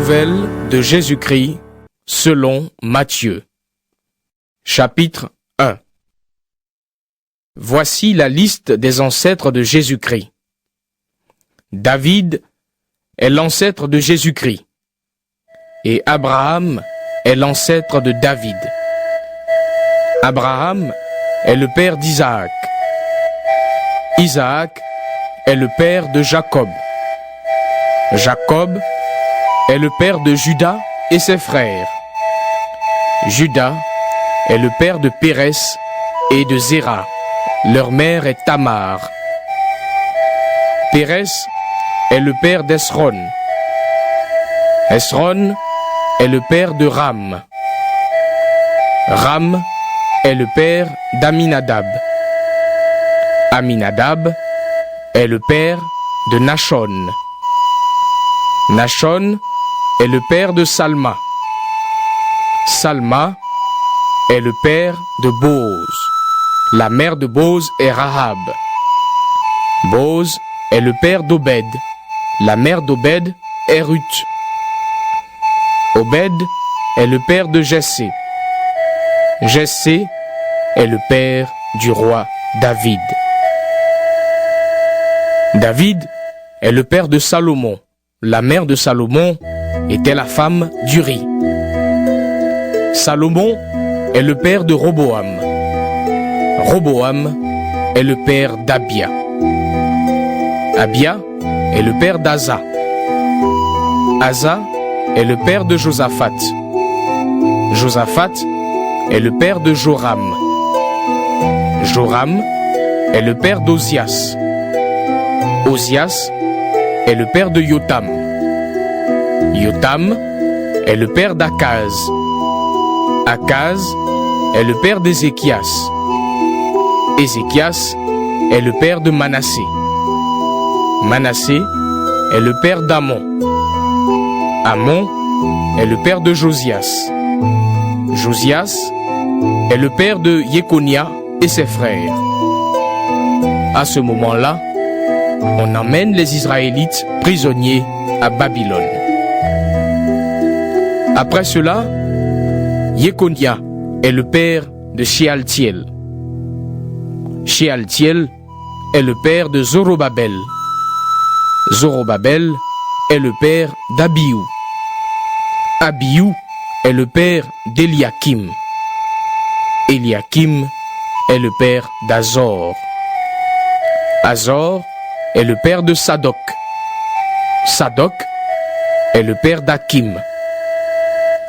nouvelles de Jésus-Christ selon Matthieu. Chapitre 1. Voici la liste des ancêtres de Jésus-Christ. David est l'ancêtre de Jésus-Christ et Abraham est l'ancêtre de David. Abraham est le père d'Isaac. Isaac est le père de Jacob. Jacob est le père de Juda et ses frères. Juda est le père de Pérès et de Zéra. Leur mère est Tamar. Pérès est le père d'Esron. Esron est le père de Ram. Ram est le père d'Aminadab. Aminadab est le père de Nachon. Nachon est le père de Salma. Salma est le père de Boz. La mère de Boz est Rahab. Boz est le père d'Obed. La mère d'Obed est Ruth. Obed est le père de Jessé. Jessé est le père du roi David. David est le père de Salomon. La mère de Salomon était la femme d'Uri. Salomon est le père de Roboam. Roboam est le père d'Abia. Abia est le père d'Asa. Asa est le père de Josaphat. Josaphat est le père de Joram. Joram est le père d'Ozias. Ozias est le père de Yotam. Yotam est le père d'Akaz. Akaz est le père d'Ézéchias. Ézéchias est le père de Manassé. Manassé est le père d'Amon. Amon est le père de Josias. Josias est le père de Yekonia et ses frères. À ce moment-là, on emmène les Israélites prisonniers à Babylone. Après cela, Yekonia est le père de Shealtiel. Shealtiel est le père de Zorobabel. Zorobabel est le père d'Abiou. Abiou est le père d'Eliakim. Eliakim est le père d'Azor. Azor est le père de Sadok. Sadok est le père d'Akim.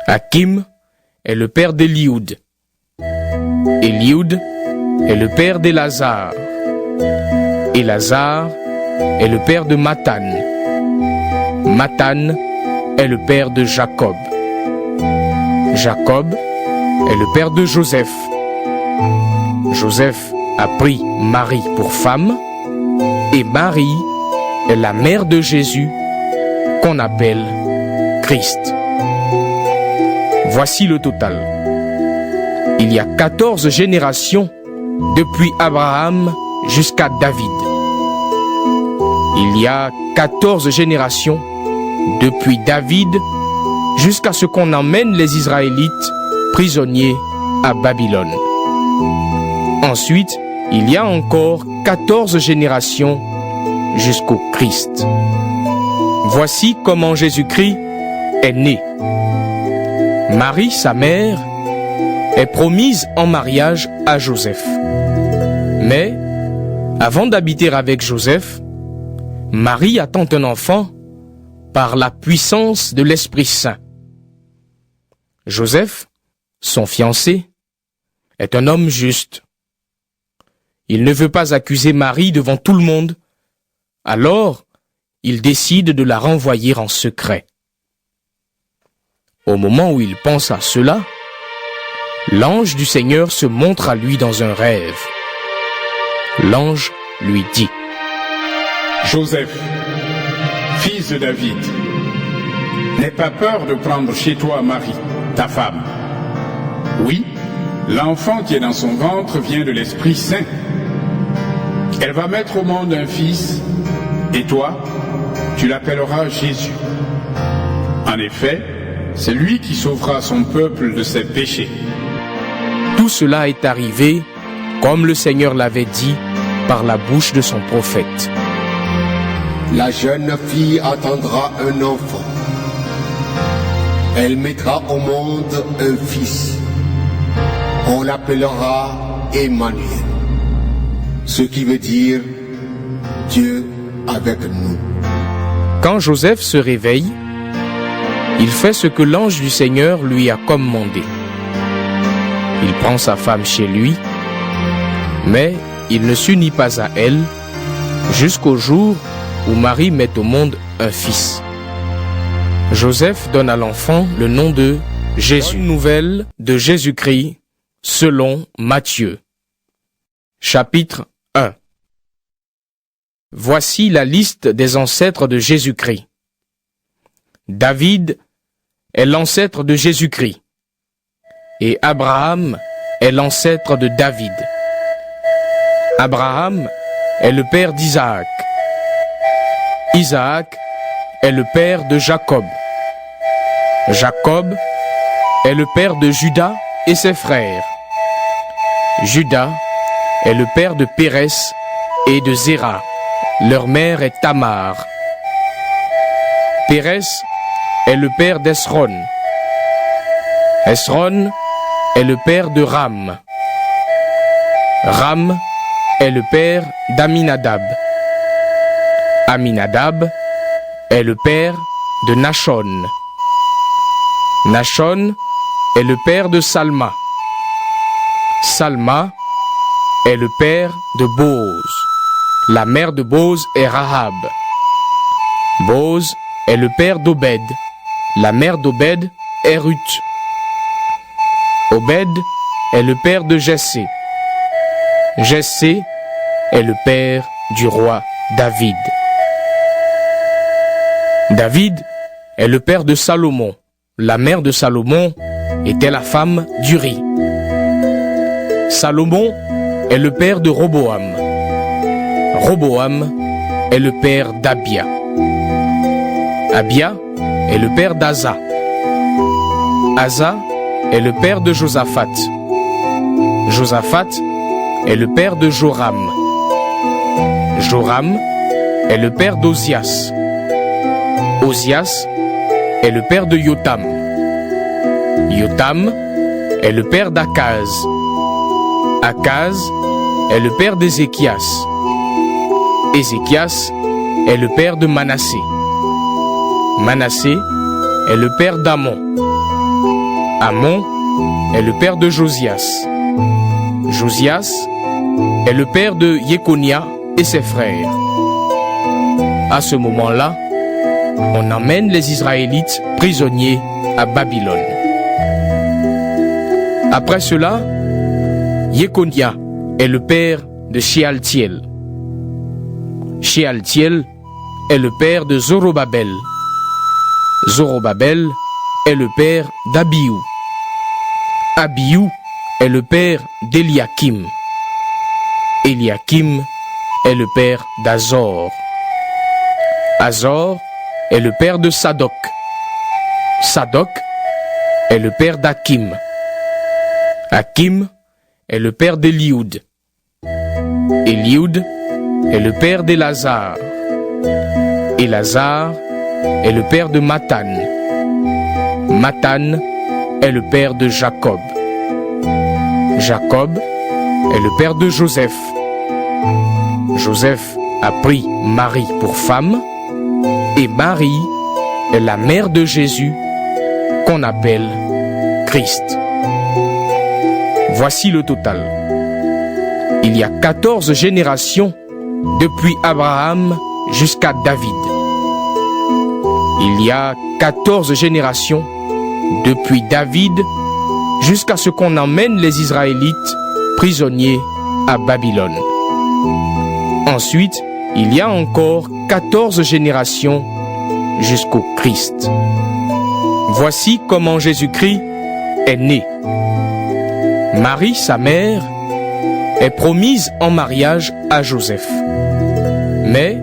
Akim est le père d'Élioud. Élioud est le père d'Élazar. Élazar est le père de Mathan. Mathan est le père de Jacob. Jacob est le père de Joseph. Joseph a pris Marie pour femme et Marie est la mère de Jésus qu'on appelle Christ. Voici le total. Il y a 14 générations depuis Abraham jusqu'à David. Il y a 14 générations depuis David jusqu'à ce qu'on emmène les Israélites prisonniers à Babylone. Ensuite, il y a encore 14 générations jusqu'au Christ. Voici comment Jésus-Christ est né. Marie, sa mère, est promise en mariage à Joseph. Mais, avant d'habiter avec Joseph, Marie attend un enfant par la puissance de l'Esprit Saint. Joseph, son fiancé, est un homme juste. Il ne veut pas accuser Marie devant tout le monde, alors il décide de la renvoyer en secret. Au moment où il pense à cela, l'ange du Seigneur se montre à lui dans un rêve. L'ange lui dit: Joseph, fils de David, n'aie pas peur de prendre chez toi Marie, ta femme. Oui, l'enfant qui est dans son ventre vient de l'Esprit Saint. Elle va mettre au monde un fils, et toi, tu l'appelleras Jésus. En effet, c'est lui qui sauvera son peuple de ses péchés. Tout cela est arrivé comme le Seigneur l'avait dit par la bouche de son prophète. La jeune fille attendra un enfant. Elle mettra au monde un fils. On l'appellera Emmanuel, ce qui veut dire Dieu avec nous. Quand Joseph se réveille, il fait ce que l'ange du Seigneur lui a commandé. Il prend sa femme chez lui, mais il ne s'unit pas à elle jusqu'au jour où Marie met au monde un fils. Joseph donne à l'enfant le nom de Jésus. Une nouvelle de Jésus-Christ selon Matthieu. Chapitre 1. Voici la liste des ancêtres de Jésus-Christ. David est l'ancêtre de Jésus-Christ et Abraham est l'ancêtre de David. Abraham est le père d'Isaac. Isaac est le père de Jacob. Jacob est le père de Juda et ses frères. Juda est le père de Pérez et de Zéra. Leur mère est Tamar. Pérez est le père d'Esron. Esron est le père de Ram. Ram est le père d'Aminadab. Aminadab est le père de Nachon. Nachon est le père de Salma. Salma est le père de Boz. La mère de Boz est Rahab. Boz est le père d'Obed. La mère d'Obed est Ruth. Obed est le père de Jessé. Jessé est le père du roi David. David est le père de Salomon. La mère de Salomon était la femme d'Uri. Salomon est le père de Roboam. Roboam est le père d'Abia. Abia est le père d'Asa. Asa est le père de Josaphat. Josaphat est le père de Joram. Joram est le père d'Ozias. Ozias est le père de Yotam. Yotam est le père d'Akaz. Akaz est le père d'Ézéchias. Ézéchias est le père de Manassé. Manassé est le père d'Amon. Amon est le père de Josias. Josias est le père de Jéconia et ses frères. À ce moment-là, on emmène les Israélites prisonniers à Babylone. Après cela, Jéconia est le père de Shealtiel. Shealtiel est le père de Zorobabel. Zorobabel est le père d'Abiou. Abiou est le père d'Eliakim. Eliakim est le père d'Azor. Azor est le père de Sadok. Sadok est le père d'Akim. Akim est le père d'Élioud. Élioud est le père d'Élazar. Élazar est le père de Mathan. Mathan est le père de Jacob. Jacob est le père de Joseph. Joseph a pris Marie pour femme et Marie est la mère de Jésus qu'on appelle Christ. Voici le total. Il y a 14 générations depuis Abraham jusqu'à David. Il y a 14 générations depuis David jusqu'à ce qu'on emmène les Israélites prisonniers à Babylone. Ensuite, il y a encore 14 générations jusqu'au Christ. Voici comment Jésus-Christ est né. Marie, sa mère, est promise en mariage à Joseph. Mais